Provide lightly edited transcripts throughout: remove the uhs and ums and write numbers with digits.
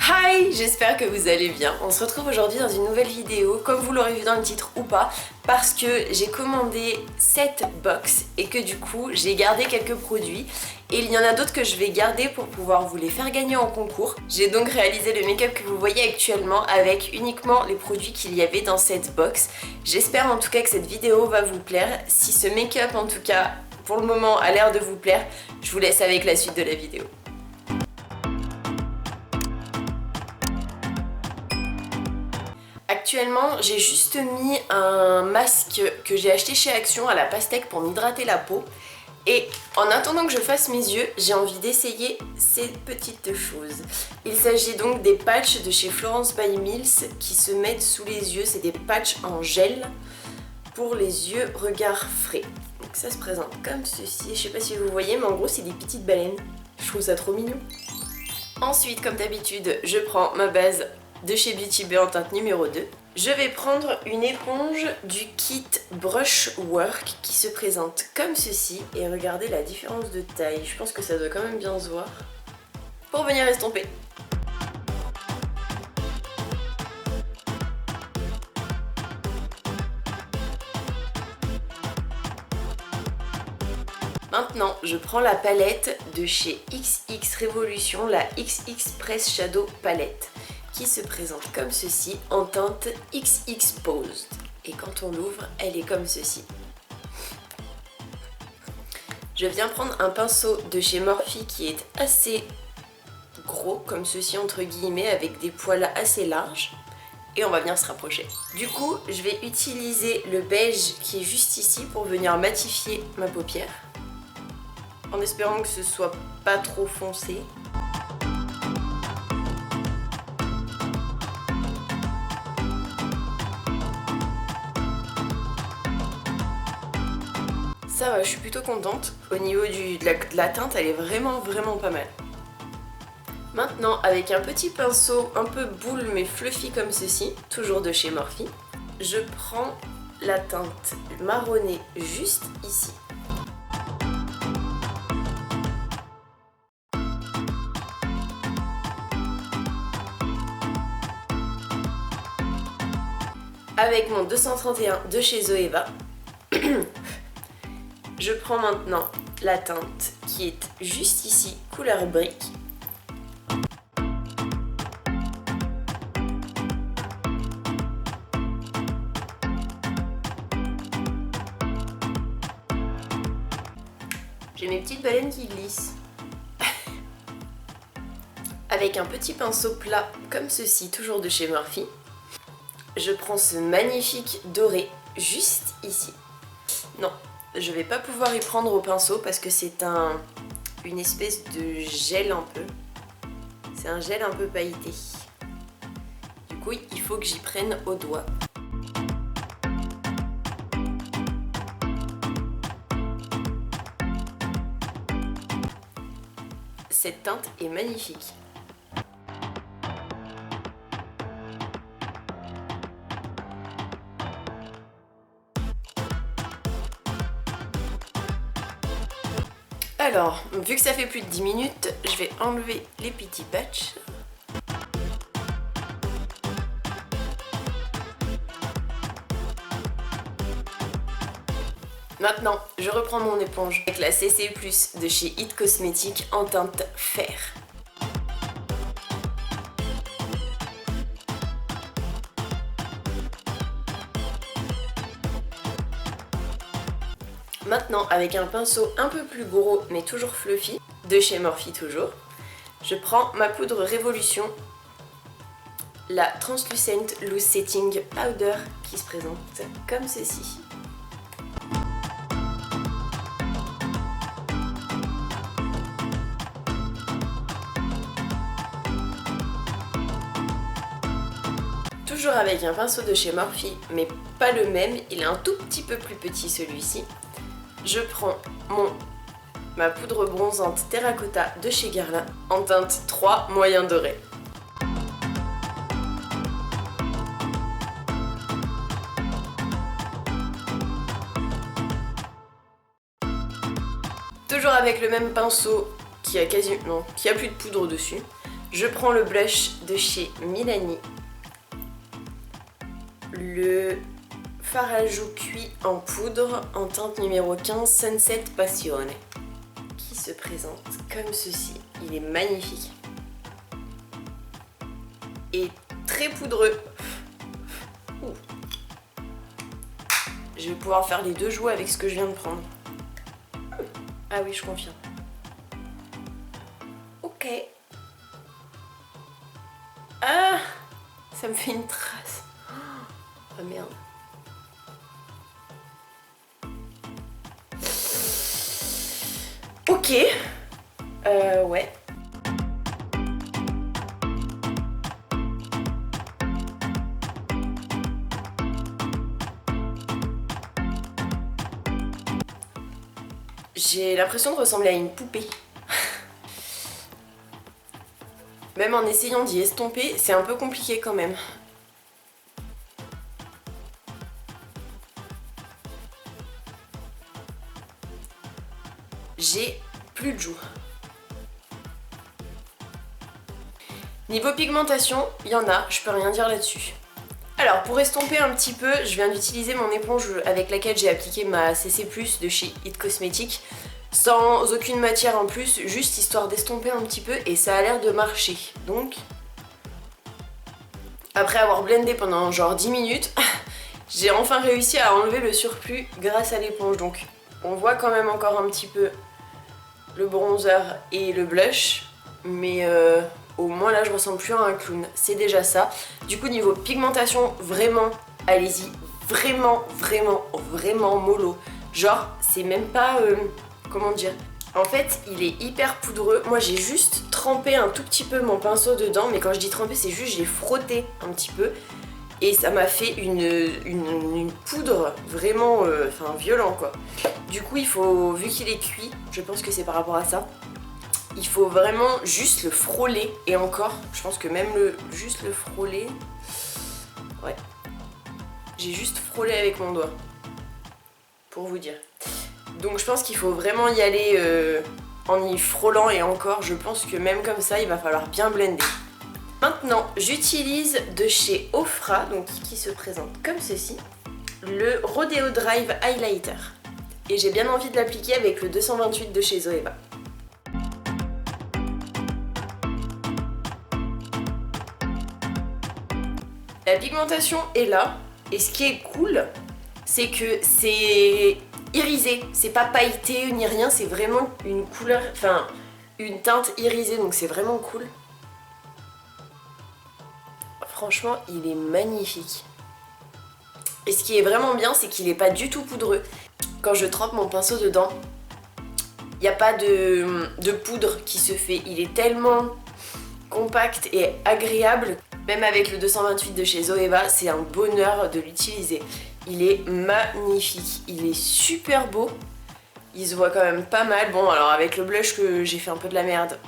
Hi, j'espère que vous allez bien. On se retrouve aujourd'hui dans une nouvelle vidéo, comme vous l'aurez vu dans le titre ou pas, parce que j'ai commandé cette box et que du coup j'ai gardé quelques produits et il y en a d'autres que je vais garder pour pouvoir vous les faire gagner en concours. J'ai donc réalisé le make-up que vous voyez actuellement avec uniquement les produits qu'il y avait dans cette box. J'espère en tout cas que cette vidéo va vous plaire. Si ce make-up en tout cas pour le moment a l'air de vous plaire, je vous laisse avec la suite de la vidéo. Actuellement, j'ai juste mis un masque que j'ai acheté chez Action à la pastèque pour m'hydrater la peau. Et en attendant que je fasse mes yeux, j'ai envie d'essayer ces petites choses. Il s'agit donc des patchs de chez Florence by Mills qui se mettent sous les yeux. C'est des patchs en gel pour les yeux regard frais. Donc ça se présente comme ceci. Je sais pas si vous voyez, mais en gros c'est des petites baleines. Je trouve ça trop mignon. Ensuite, comme d'habitude, je prends ma base de chez Beauty Bay en teinte numéro 2. Je vais prendre une éponge du kit Brushwork qui se présente comme ceci et regardez la différence de taille, je pense que ça doit quand même bien se voir, pour venir estomper. Maintenant, je prends la palette de chez XX Revolution, la XX Press Shadow Palette, qui se présente comme ceci en teinte XX Posed. Et quand on l'ouvre, elle est comme ceci. Je viens prendre un pinceau de chez Morphe qui est assez gros, comme ceci entre guillemets, avec des poils assez larges. Et on va venir se rapprocher. Du coup, je vais utiliser le beige qui est juste ici pour venir matifier ma paupière. En espérant que ce soit pas trop foncé. Ça va, je suis plutôt contente. Au niveau de la teinte, elle est vraiment pas mal. Maintenant, avec un petit pinceau un peu boule mais fluffy comme ceci, toujours de chez Morphe, je prends la teinte marronnée juste ici. Avec mon 231 de chez Zoeva. Je prends maintenant la teinte qui est juste ici, couleur brique. J'ai mes petites baleines qui glissent. Avec un petit pinceau plat comme ceci, toujours de chez Morphe, je prends ce magnifique doré juste ici. Non, je vais pas pouvoir y prendre au pinceau parce que c'est une espèce de gel un peu. C'est un gel un peu pailleté. Du coup, il faut que j'y prenne au doigt. Cette teinte est magnifique. Alors, vu que ça fait plus de 10 minutes, je vais enlever les petits patchs. Maintenant, je reprends mon éponge avec la CC+ de chez It Cosmetics en teinte fer. Maintenant, avec un pinceau un peu plus gros mais toujours fluffy, de chez Morphe toujours, je prends ma poudre Révolution, la Translucent Loose Setting Powder qui se présente comme ceci. Toujours avec un pinceau de chez Morphe, mais pas le même, il est un tout petit peu plus petit celui-ci. Je prends ma poudre bronzante Terracotta de chez Guerlain en teinte 3 moyen doré. Toujours avec le même pinceau qui a plus de poudre dessus, Je prends le blush de chez Milani, le fard à joues cuit en poudre en teinte numéro 15 Sunset Passione, qui se présente comme ceci. Il est magnifique et très poudreux. Ouh. Je vais pouvoir faire les deux joues avec ce que je viens de prendre. Ah oui, je confirme. Ok. Ah, ça me fait une trace. Oh merde. Ok. Ouais. J'ai l'impression de ressembler à une poupée. Même en essayant d'y estomper, c'est un peu compliqué quand même. J'ai plus de joues. Niveau pigmentation, il y en a, je peux rien dire là-dessus. Alors pour estomper un petit peu, je viens d'utiliser mon éponge avec laquelle j'ai appliqué ma CC+ de chez It Cosmetics, sans aucune matière en plus, juste histoire d'estomper un petit peu, et ça a l'air de marcher. Donc, après avoir blendé pendant genre 10 minutes, j'ai enfin réussi à enlever le surplus grâce à l'éponge. Donc on voit quand même encore un petit peu le bronzer et le blush, mais au moins là je ressemble plus à un clown, c'est déjà ça. Du coup niveau pigmentation, vraiment, allez-y, vraiment mollo. Genre c'est même pas, comment dire, en fait il est hyper poudreux. Moi j'ai juste trempé un tout petit peu mon pinceau dedans, mais quand je dis trempé c'est juste j'ai frotté un petit peu. Et ça m'a fait une poudre vraiment violent quoi. Du coup il faut, vu qu'il est cuit, je pense que c'est par rapport à ça, il faut vraiment juste le frôler. Et encore, je pense que même juste le frôler, ouais, j'ai juste frôlé avec mon doigt, pour vous dire. Donc je pense qu'il faut vraiment y aller en y frôlant, et encore, je pense que même comme ça il va falloir bien blender. Maintenant, j'utilise de chez Ofra, donc qui se présente comme ceci, le Rodeo Drive Highlighter. Et j'ai bien envie de l'appliquer avec le 228 de chez Zoeva. La pigmentation est là, et ce qui est cool, c'est que c'est irisé, c'est pas pailleté ni rien, c'est vraiment une couleur, enfin une teinte irisée, donc c'est vraiment cool. Franchement, il est magnifique. Et ce qui est vraiment bien, c'est qu'il n'est pas du tout poudreux. Quand je trempe mon pinceau dedans, il n'y a pas de poudre qui se fait. Il est tellement compact et agréable. Même avec le 228 de chez Zoeva, c'est un bonheur de l'utiliser. Il est magnifique. Il est super beau. Il se voit quand même pas mal. Bon, alors avec le blush que j'ai fait un peu de la merde.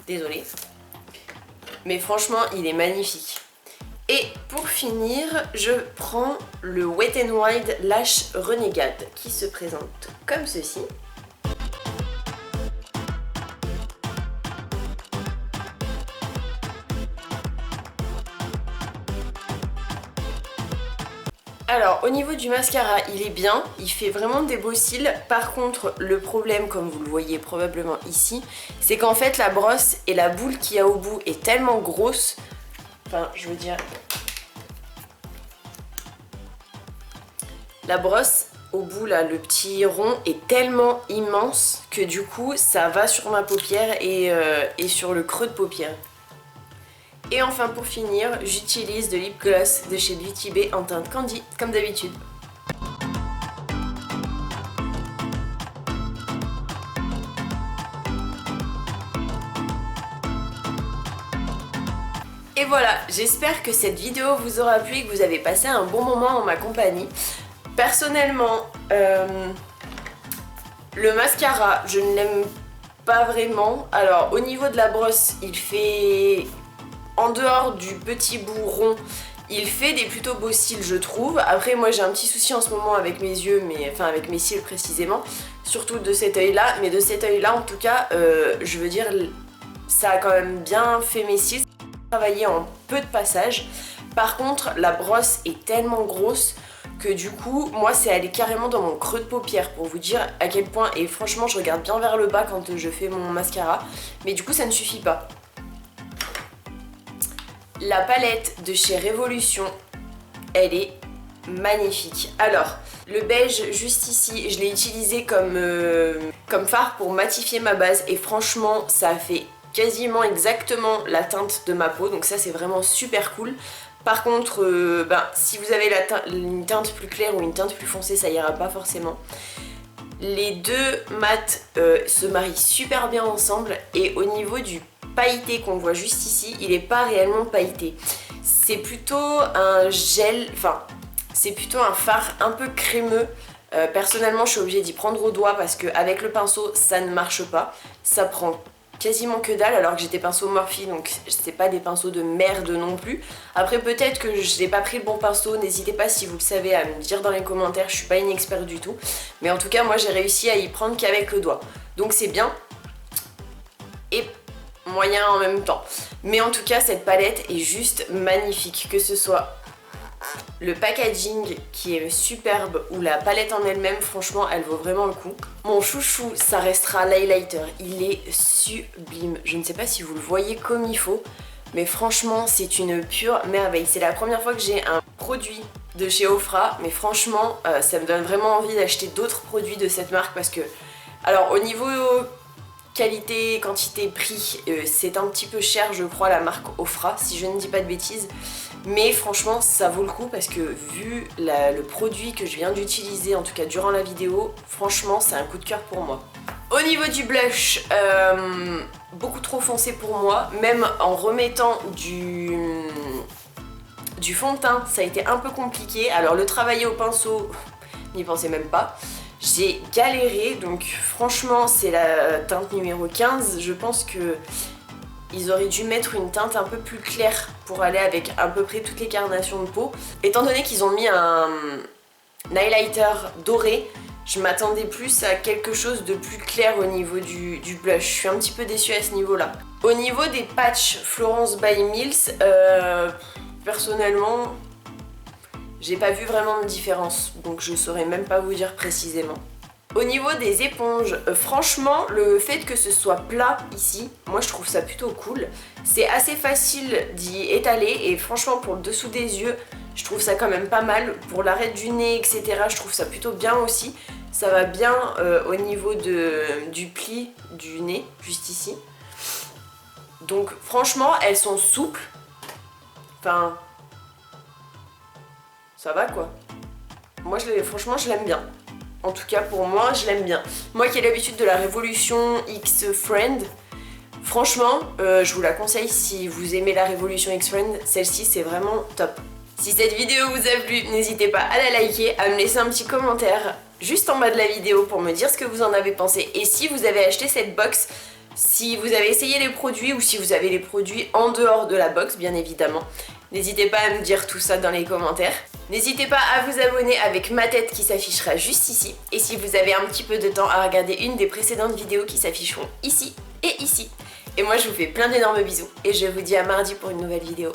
Désolée. Mais franchement, il est magnifique. Et pour finir, je prends le Wet n Wild Lash Renegade qui se présente comme ceci. Alors au niveau du mascara, il est bien, il fait vraiment des beaux cils. Par contre, le problème, comme vous le voyez probablement ici, c'est qu'en fait la brosse et la boule qu'il y a au bout est tellement grosse. Enfin, je veux dire, la brosse au bout là, le petit rond est tellement immense que du coup ça va sur ma paupière et sur le creux de paupière. Et enfin pour finir, j'utilise de lip gloss de chez Beauty Bay en teinte Candy comme d'habitude. Et voilà, j'espère que cette vidéo vous aura plu et que vous avez passé un bon moment en ma compagnie. Personnellement, le mascara, je ne l'aime pas vraiment. Alors au niveau de la brosse, il fait, en dehors du petit bout rond, il fait des plutôt beaux cils je trouve. Après moi j'ai un petit souci en ce moment avec mes yeux, enfin avec mes cils précisément, surtout de cet œil là. Mais de cet œil là en tout cas, je veux dire, ça a quand même bien fait mes cils, travaillé en peu de passages. Par contre, la brosse est tellement grosse que du coup, moi c'est allé carrément dans mon creux de paupière pour vous dire à quel point, et franchement je regarde bien vers le bas quand je fais mon mascara, mais du coup ça ne suffit pas. La palette de chez Révolution, elle est magnifique. Alors, le beige juste ici, je l'ai utilisé comme fard pour matifier ma base et franchement ça a fait quasiment exactement la teinte de ma peau, donc ça c'est vraiment super cool. Par contre, si vous avez une teinte plus claire ou une teinte plus foncée, ça ira pas forcément. Les deux mats se marient super bien ensemble et au niveau du pailleté qu'on voit juste ici, il n'est pas réellement pailleté. C'est plutôt un gel, enfin c'est plutôt un fard un peu crémeux. Personnellement je suis obligée d'y prendre au doigt parce qu'avec le pinceau ça ne marche pas. Ça prend quasiment que dalle alors que j'ai des pinceaux Morphe, donc c'est pas des pinceaux de merde non plus. Après peut-être que je n'ai pas pris le bon pinceau, n'hésitez pas si vous le savez à me dire dans les commentaires, je suis pas une experte du tout. Mais en tout cas moi j'ai réussi à y prendre qu'avec le doigt. Donc c'est bien et moyen en même temps. Mais en tout cas cette palette est juste magnifique, que ce soit le packaging qui est superbe ou la palette en elle-même, franchement elle vaut vraiment le coup. Mon chouchou ça restera l'highlighter, il est sublime. Je ne sais pas si vous le voyez comme il faut, mais franchement c'est une pure merveille. C'est la première fois que j'ai un produit de chez Ofra, mais franchement ça me donne vraiment envie d'acheter d'autres produits de cette marque parce que, alors au niveau qualité, quantité, prix, c'est un petit peu cher je crois la marque Ofra si je ne dis pas de bêtises. Mais franchement ça vaut le coup parce que vu le produit que je viens d'utiliser, en tout cas durant la vidéo, franchement c'est un coup de cœur pour moi. Au niveau du blush, beaucoup trop foncé pour moi, même en remettant du fond de teint ça a été un peu compliqué. Alors le travailler au pinceau, n'y pensez même pas. J'ai galéré, donc franchement c'est la teinte numéro 15, je pense que ils auraient dû mettre une teinte un peu plus claire pour aller avec à peu près toutes les carnations de peau. Étant donné qu'ils ont mis un highlighter doré, je m'attendais plus à quelque chose de plus clair au niveau du blush. Je suis un petit peu déçue à ce niveau-là. Au niveau des patchs Florence by Mills, personnellement, j'ai pas vu vraiment de différence, donc je saurais même pas vous dire précisément. Au niveau des éponges, franchement, le fait que ce soit plat ici, moi je trouve ça plutôt cool. C'est assez facile d'y étaler et franchement pour le dessous des yeux, je trouve ça quand même pas mal. Pour l'arête du nez, etc., je trouve ça plutôt bien aussi. Ça va bien au niveau du pli du nez, juste ici. Donc franchement, elles sont souples. Enfin, ça va quoi. Moi franchement je l'aime bien. En tout cas pour moi je l'aime bien. Moi qui ai l'habitude de la Révolution X Friend, franchement je vous la conseille si vous aimez la Révolution X Friend, celle-ci c'est vraiment top. Si cette vidéo vous a plu, n'hésitez pas à la liker, à me laisser un petit commentaire juste en bas de la vidéo pour me dire ce que vous en avez pensé. Et si vous avez acheté cette box, si vous avez essayé les produits ou si vous avez les produits en dehors de la box bien évidemment, n'hésitez pas à me dire tout ça dans les commentaires. N'hésitez pas à vous abonner avec ma tête qui s'affichera juste ici. Et si vous avez un petit peu de temps à regarder une des précédentes vidéos qui s'afficheront ici et ici. Et moi je vous fais plein d'énormes bisous et je vous dis à mardi pour une nouvelle vidéo.